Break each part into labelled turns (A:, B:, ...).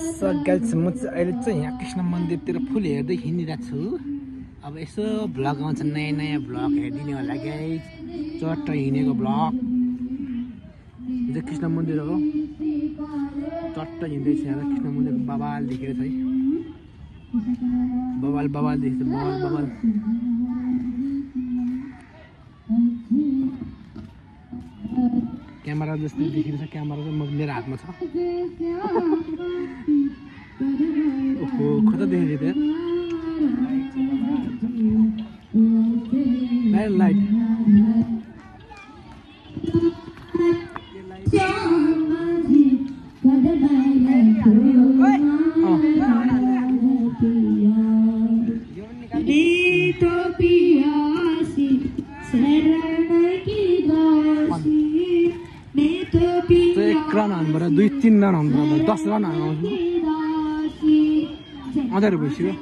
A: So guys म चाहिँ अहिले चाहिँ यहाँ कृष्ण मन्दिरतिर फुल हेर्दै हिँडिरहेको छु। अब यसो भ्लग आउँछ नयाँ नयाँ भ्लग हेरिदिने होला गाइस। चट्ट हिँडेको भ्लग यो कृष्ण मन्दिर हो। चट्ट हिँड्दैछ यहाँ कृष्ण मन्दिरको बबाल देखेको छ है। बबाल बबाल देखेको छ बबाल बबाल। क्यामेरा जस्तो देखिन्छ क्यामेरा चाहिँ मेरो हातमा छ। ओहो कता देखिन्छ त लाइट एक रन हान्बाट 2-3 रन हान्बाट 10 रन हान्नु अझै भइसक्यो।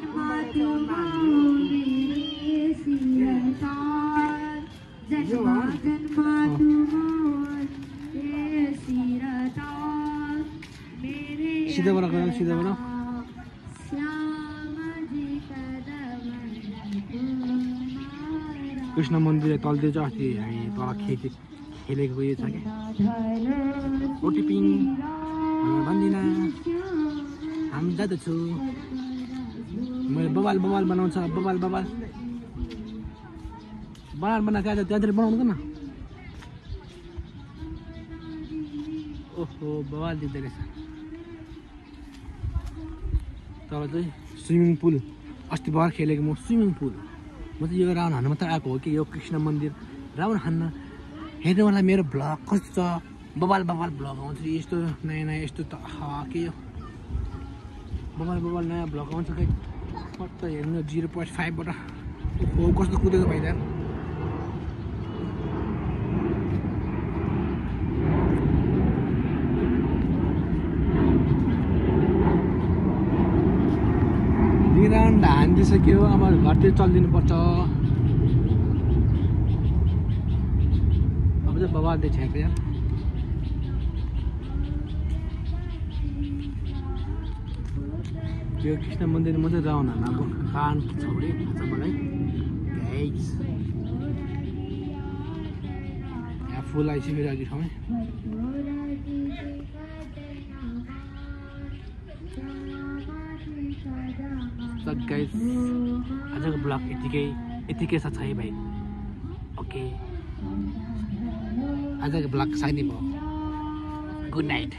A: सिधाबाट गयो सिधाबाट कृष्ण मन्दिर तलतिर चाहिँ अस्ति हामी तल खेलेको उयो छ क्या ओटिपिङ भन्दिनँ हामी जाँदैछु। मैले बबाल बबाल बनाउँछ बबाल बबाल बबाल बनाएको आज त्यहाँतिर बनाउनु त न। ओहो बबाल दिँदो रहेछ। तर चाहिँ स्विमिङ पुल अस्ति भर्खर खेलेको म स्विमिङ पुल। म चाहिँ यो राउन्ड हान्न मात्रै आएको हो कि यो कृष्ण मन्दिर राउन्ड हान्न हेर्नु मलाई मेरो भ्लग कस्तो छ बबाल बबाल भ्लग आउँछ यस्तो नयाँ नयाँ यस्तो त के यो बबाल बबाल नयाँ भ्लग आउँछ खै कस्तो हेर्नु 0.5बाट हो कस्तो कुदेको भाइ यार। राउन्ड हानिदिइसक्यो अब घरतिर चलिदिनु पर्छ। अब चाहिँ बबाल देखाएको यार। यो कृष्ण मन्दिर म चाहिँ राउन्ड हान्नको कारण के छ भने थाहा छ मलाई गाइस। यहाँ फुल आइसक्यो अघि ठाउँमै। गाइस आजको ब्लग यतिकै छ है भाइ। ओके आजको ब्लग साइनी भयो। Good night.